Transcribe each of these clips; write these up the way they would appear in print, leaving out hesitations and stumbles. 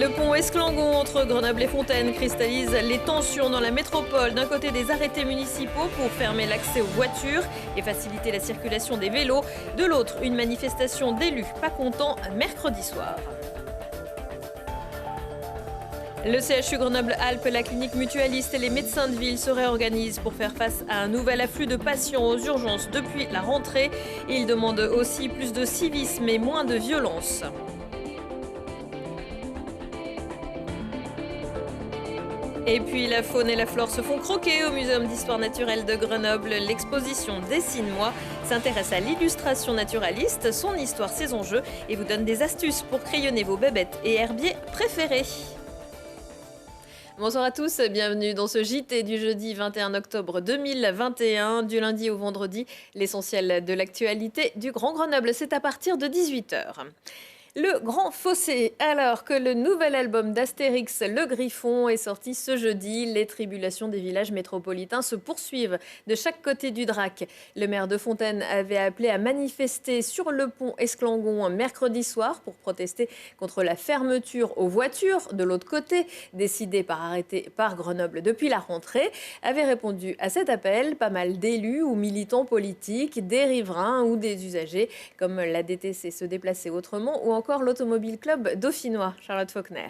Le pont Esclangon entre Grenoble et Fontaine cristallise les tensions dans la métropole. D'un côté, des arrêtés municipaux pour fermer l'accès aux voitures et faciliter la circulation des vélos. De l'autre, une manifestation d'élus pas contents mercredi soir. Le CHU Grenoble-Alpes, la clinique mutualiste et les médecins de ville se réorganisent pour faire face à un nouvel afflux de patients aux urgences depuis la rentrée. Ils demandent aussi plus de civisme et moins de violence. Et puis la faune et la flore se font croquer au Muséum d'histoire naturelle de Grenoble. L'exposition Dessine-moi s'intéresse à l'illustration naturaliste, son histoire, ses enjeux et vous donne des astuces pour crayonner vos bébêtes et herbiers préférés. Bonsoir à tous, bienvenue dans ce JT du jeudi 21 octobre 2021. Du lundi au vendredi, l'essentiel de l'actualité du Grand Grenoble, c'est à partir de 18h. Le Grand Fossé, alors que le nouvel album d'Astérix, Le Griffon, est sorti ce jeudi, les tribulations des villages métropolitains se poursuivent de chaque côté du Drac. Le maire de Fontaine avait appelé à manifester sur le pont Esclangon mercredi soir pour protester contre la fermeture aux voitures de l'autre côté, décidée par arrêté par Grenoble depuis la rentrée. Avait répondu à cet appel pas mal d'élus ou militants politiques, des riverains ou des usagers, comme la DTC Se déplacer autrement ou encore l'Automobile Club dauphinois. Charlotte Faulkner.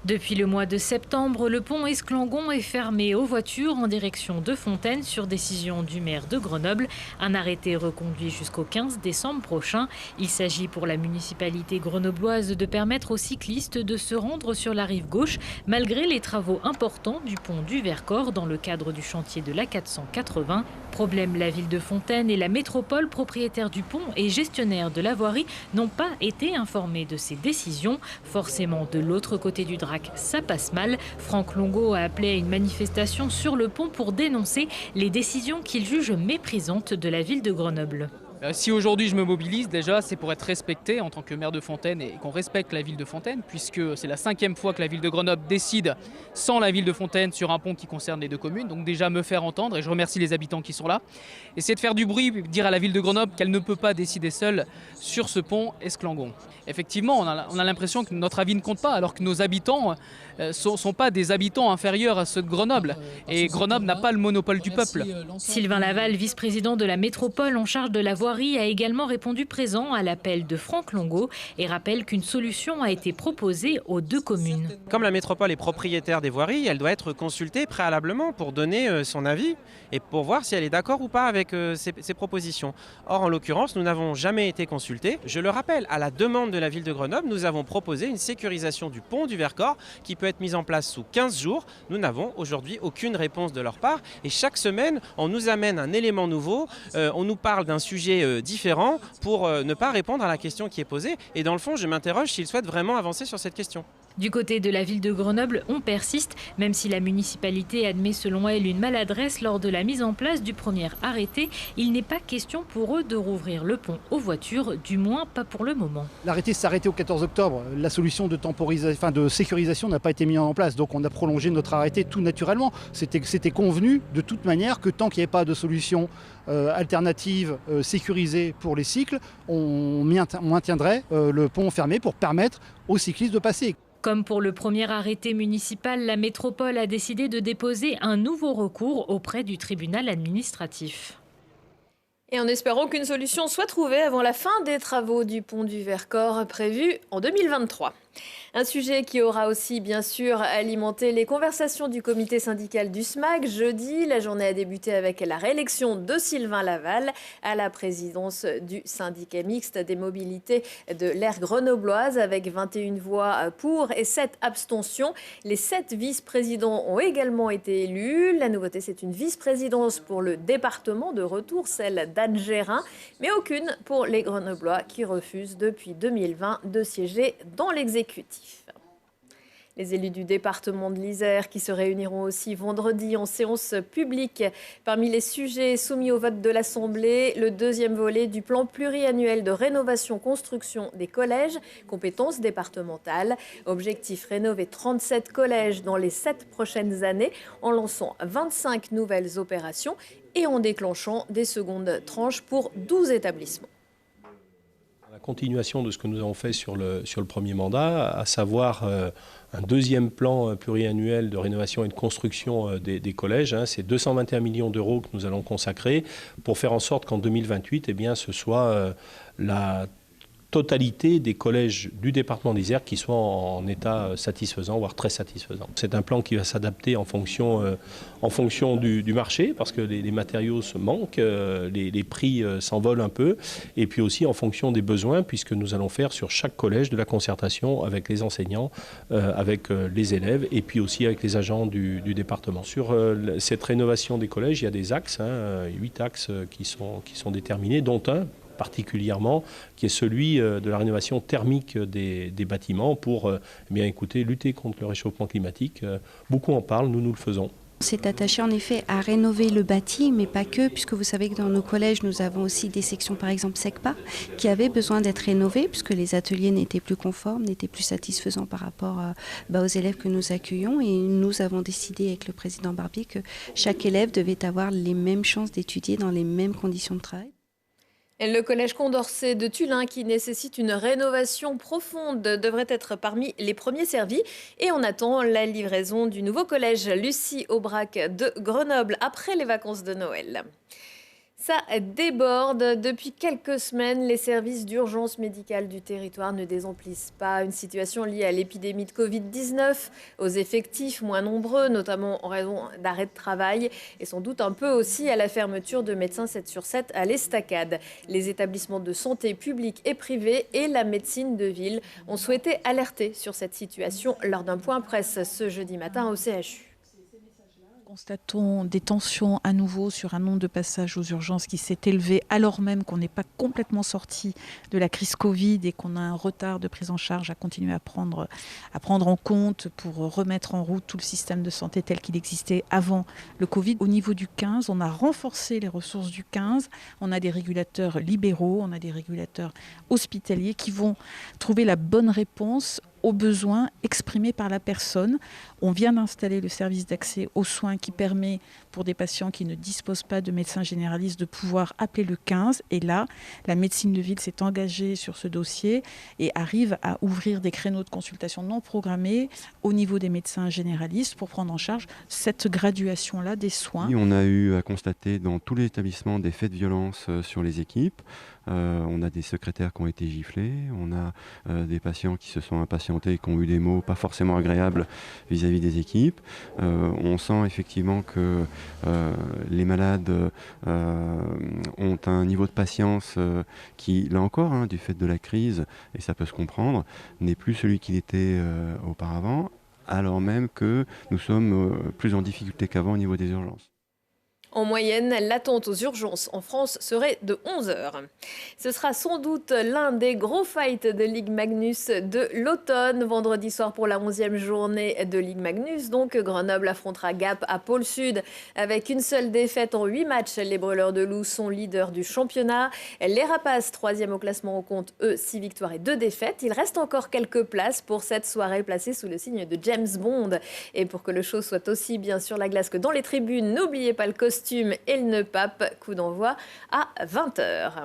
Depuis le mois de septembre, le pont Esclangon est fermé aux voitures en direction de Fontaine sur décision du maire de Grenoble. Un arrêté reconduit jusqu'au 15 décembre prochain. Il s'agit pour la municipalité grenobloise de permettre aux cyclistes de se rendre sur la rive gauche malgré les travaux importants du pont du Vercors dans le cadre du chantier de l'A480. Problème, la ville de Fontaine et la métropole propriétaire du pont et gestionnaire de la voirie n'ont pas été informés de ces décisions. Forcément, de l'autre côté du Drac, ça passe mal. Franck Longo a appelé à une manifestation sur le pont pour dénoncer les décisions qu'il juge méprisantes de la ville de Grenoble. Si aujourd'hui je me mobilise, déjà c'est pour être respecté en tant que maire de Fontaine et qu'on respecte la ville de Fontaine, puisque c'est la 5e fois que la ville de Grenoble décide sans la ville de Fontaine sur un pont qui concerne les deux communes. Donc déjà me faire entendre, et je remercie les habitants qui sont là. Essayer de faire du bruit, dire à la ville de Grenoble qu'elle ne peut pas décider seule sur ce pont Esclangon. Effectivement, on a l'impression que notre avis ne compte pas, alors que nos habitants ne sont pas des habitants inférieurs à ceux de Grenoble. Et Grenoble n'a pas le monopole du peuple. Sylvain Laval, vice-président de la métropole en charge de la voirie, a également répondu présent à l'appel de Franck Longo et rappelle qu'une solution a été proposée aux deux communes. Comme la métropole est propriétaire des voiries, elle doit être consultée préalablement pour donner son avis et pour voir si elle est d'accord ou pas avec ces propositions. Or, en l'occurrence, nous n'avons jamais été consultés. Je le rappelle, à la demande de la ville de Grenoble, nous avons proposé une sécurisation du pont du Vercors qui peut être mise en place sous 15 jours. Nous n'avons aujourd'hui aucune réponse de leur part et chaque semaine, on nous amène un élément nouveau, on nous parle d'un sujet différent pour ne pas répondre à la question qui est posée. Et dans le fond, je m'interroge s'ils souhaitent vraiment avancer sur cette question. Du côté de la ville de Grenoble, on persiste, même si la municipalité admet selon elle une maladresse lors de la mise en place du premier arrêté. Il n'est pas question pour eux de rouvrir le pont aux voitures, du moins pas pour le moment. L'arrêté s'est arrêté au 14 octobre. La solution de sécurisation n'a pas été mise en place. Donc on a prolongé notre arrêté tout naturellement. C'était convenu de toute manière que tant qu'il n'y avait pas de solution alternative sécurisée pour les cycles, on maintiendrait le pont fermé pour permettre aux cyclistes de passer. Comme pour le premier arrêté municipal, la métropole a décidé de déposer un nouveau recours auprès du tribunal administratif. Et en espérant qu'une solution soit trouvée avant la fin des travaux du pont du Vercors prévus en 2023. Un sujet qui aura aussi bien sûr alimenté les conversations du comité syndical du SMAC. Jeudi, la journée a débuté avec la réélection de Sylvain Laval à la présidence du syndicat mixte des mobilités de l'aire grenobloise avec 21 voix pour et 7 abstentions. Les 7 vice-présidents ont également été élus. La nouveauté, c'est une vice-présidence pour le département de retour, celle d'Anne Gérin, mais aucune pour les Grenoblois qui refusent depuis 2020 de siéger dans l'exécutif. Les élus du département de l'Isère qui se réuniront aussi vendredi en séance publique. Parmi les sujets soumis au vote de l'Assemblée, le deuxième volet du plan pluriannuel de rénovation-construction des collèges, compétences départementales. Objectif, rénover 37 collèges dans les 7 prochaines années en lançant 25 nouvelles opérations et en déclenchant des secondes tranches pour 12 établissements. La continuation de ce que nous avons fait sur le premier mandat, à savoir un deuxième plan pluriannuel de rénovation et de construction des collèges. C'est 221 millions d'euros que nous allons consacrer pour faire en sorte qu'en 2028, ce soit la totalité des collèges du département d'Isère qui soient en état satisfaisant, voire très satisfaisant. C'est un plan qui va s'adapter en fonction du marché, parce que les matériaux se manquent, les prix s'envolent un peu, et puis aussi en fonction des besoins, puisque nous allons faire sur chaque collège de la concertation avec les enseignants, avec les élèves, et puis aussi avec les agents du département. Sur cette rénovation des collèges, il y a des axes, 8 axes qui sont déterminés, dont un particulièrement, qui est celui de la rénovation thermique des bâtiments pour lutter contre le réchauffement climatique. Beaucoup en parlent, nous le faisons. On s'est attaché en effet à rénover le bâti, mais pas que, puisque vous savez que dans nos collèges, nous avons aussi des sections, par exemple SECPA, qui avaient besoin d'être rénovées, puisque les ateliers n'étaient plus conformes, n'étaient plus satisfaisants par rapport aux élèves que nous accueillons. Et nous avons décidé avec le président Barbier que chaque élève devait avoir les mêmes chances d'étudier dans les mêmes conditions de travail. Le collège Condorcet de Tullin, qui nécessite une rénovation profonde, devrait être parmi les premiers servis. Et on attend la livraison du nouveau collège Lucie Aubrac de Grenoble après les vacances de Noël. Ça déborde. Depuis quelques semaines, les services d'urgence médicale du territoire ne désemplissent pas. Une situation liée à l'épidémie de Covid-19, aux effectifs moins nombreux, notamment en raison d'arrêt de travail, et sans doute un peu aussi à la fermeture de médecins 7/7 à l'Estacade. Les établissements de santé publics et privés et la médecine de ville ont souhaité alerter sur cette situation lors d'un point presse ce jeudi matin au CHU. Constatons des tensions à nouveau sur un nombre de passages aux urgences qui s'est élevé alors même qu'on n'est pas complètement sorti de la crise Covid et qu'on a un retard de prise en charge à continuer à prendre en compte pour remettre en route tout le système de santé tel qu'il existait avant le Covid. Au niveau du 15, on a renforcé les ressources du 15. On a des régulateurs libéraux, on a des régulateurs hospitaliers qui vont trouver la bonne réponse aux besoins exprimés par la personne. On vient d'installer le service d'accès aux soins qui permet pour des patients qui ne disposent pas de médecin généraliste de pouvoir appeler le 15. Et là, la médecine de ville s'est engagée sur ce dossier et arrive à ouvrir des créneaux de consultation non programmés au niveau des médecins généralistes pour prendre en charge cette graduation-là des soins. On a eu à constater dans tous les établissements des faits de violence sur les équipes. On a des secrétaires qui ont été giflés, on a des patients qui se sont impatientés et qui ont eu des mots pas forcément agréables vis-à-vis des équipes. On sent effectivement que les malades ont un niveau de patience qui, là encore, du fait de la crise, et ça peut se comprendre, n'est plus celui qu'il était auparavant, alors même que nous sommes plus en difficulté qu'avant au niveau des urgences. En moyenne, l'attente aux urgences en France serait de 11 heures. Ce sera sans doute l'un des gros fights de Ligue Magnus de l'automne. Vendredi soir pour la 11e journée de Ligue Magnus. Donc, Grenoble affrontera Gap à Pôle Sud. Avec une seule défaite en 8 matchs, les Brûleurs de Loup sont leaders du championnat. Les Rapaces, 3e au classement, comptent eux 6 victoires et 2 défaites. Il reste encore quelques places pour cette soirée placée sous le signe de James Bond. Et pour que le show soit aussi bien sur la glace que dans les tribunes, n'oubliez pas le costume et le nœud pape. Coup d'envoi à 20h.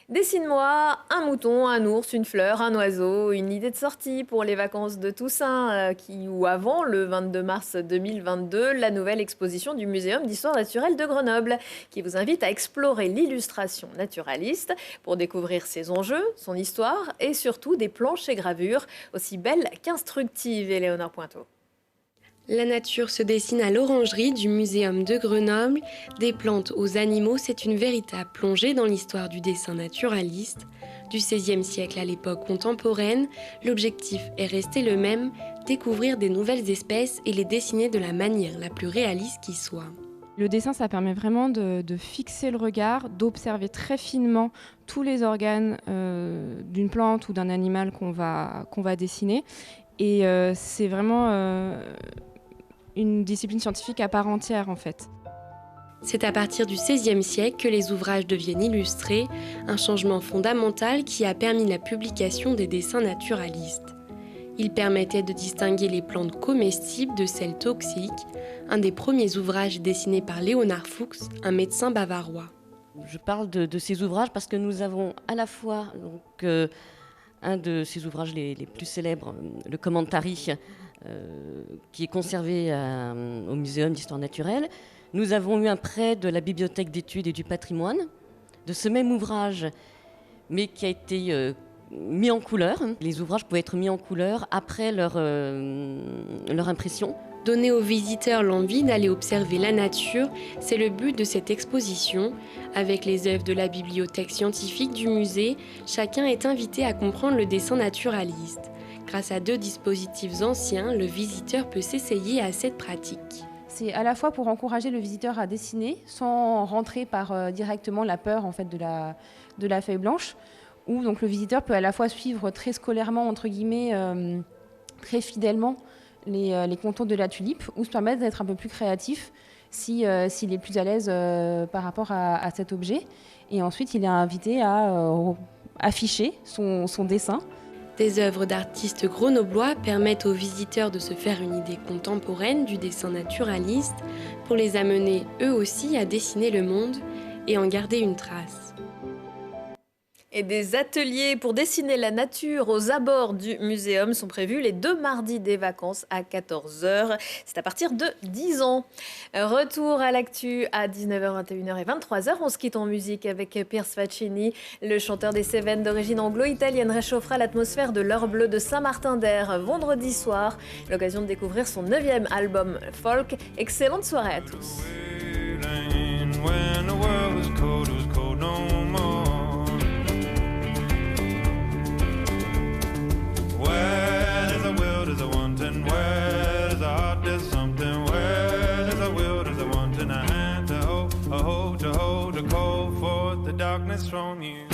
Dessine-moi un mouton, un ours, une fleur, un oiseau, une idée de sortie pour les vacances de Toussaint ou avant le 22 mars 2022, la nouvelle exposition du Muséum d'histoire naturelle de Grenoble qui vous invite à explorer l'illustration naturaliste pour découvrir ses enjeux, son histoire et surtout des planches et gravures aussi belles qu'instructives. Éléonore Pointeau. La nature se dessine à l'orangerie du Muséum de Grenoble. Des plantes aux animaux, c'est une véritable plongée dans l'histoire du dessin naturaliste. Du XVIe siècle à l'époque contemporaine, l'objectif est resté le même, découvrir des nouvelles espèces et les dessiner de la manière la plus réaliste qui soit. Le dessin, ça permet vraiment de fixer le regard, d'observer très finement tous les organes d'une plante ou d'un animal qu'on va dessiner. Et c'est vraiment une discipline scientifique à part entière, en fait. C'est à partir du XVIe siècle que les ouvrages deviennent illustrés, un changement fondamental qui a permis la publication des dessins naturalistes. Ils permettaient de distinguer les plantes comestibles de celles toxiques, un des premiers ouvrages dessinés par Léonard Fuchs, un médecin bavarois. Je parle de ces ouvrages parce que nous avons à la fois un de ces ouvrages les plus célèbres, le Commentary, qui est conservé au Muséum d'histoire naturelle. Nous avons eu un prêt de la Bibliothèque d'études et du patrimoine de ce même ouvrage, mais qui a été mis en couleur. Les ouvrages pouvaient être mis en couleur après leur impression. Donner aux visiteurs l'envie d'aller observer la nature, c'est le but de cette exposition. Avec les œuvres de la bibliothèque scientifique du musée, chacun est invité à comprendre le dessin naturaliste. Grâce à 2 dispositifs anciens, le visiteur peut s'essayer à cette pratique. C'est à la fois pour encourager le visiteur à dessiner sans rentrer par directement la peur en fait, de la feuille blanche, où donc, le visiteur peut à la fois suivre très scolairement, entre guillemets, très fidèlement les contours de la tulipe, ou se permettre d'être un peu plus créatif s'il est plus à l'aise par rapport à cet objet. Et ensuite, il est invité à afficher son dessin. Des œuvres d'artistes grenoblois permettent aux visiteurs de se faire une idée contemporaine du dessin naturaliste pour les amener eux aussi à dessiner le monde et en garder une trace. Et des ateliers pour dessiner la nature aux abords du muséum sont prévus les 2 mardis des vacances à 14h. C'est à partir de 10 ans. Retour à l'actu à 19h, 21h et 23h. On se quitte en musique avec Pierce Faccini. Le chanteur des Cévennes d'origine anglo-italienne réchauffera l'atmosphère de l'heure bleue de Saint-Martin-d'Air vendredi soir. L'occasion de découvrir son 9e album folk. Excellente soirée à tous. Where there's a will, there's a wanting. Where there's a heart, there's something. Where there's a will, there's a wanting. A hand to hold, a hold to hold, to call forth the darkness from you.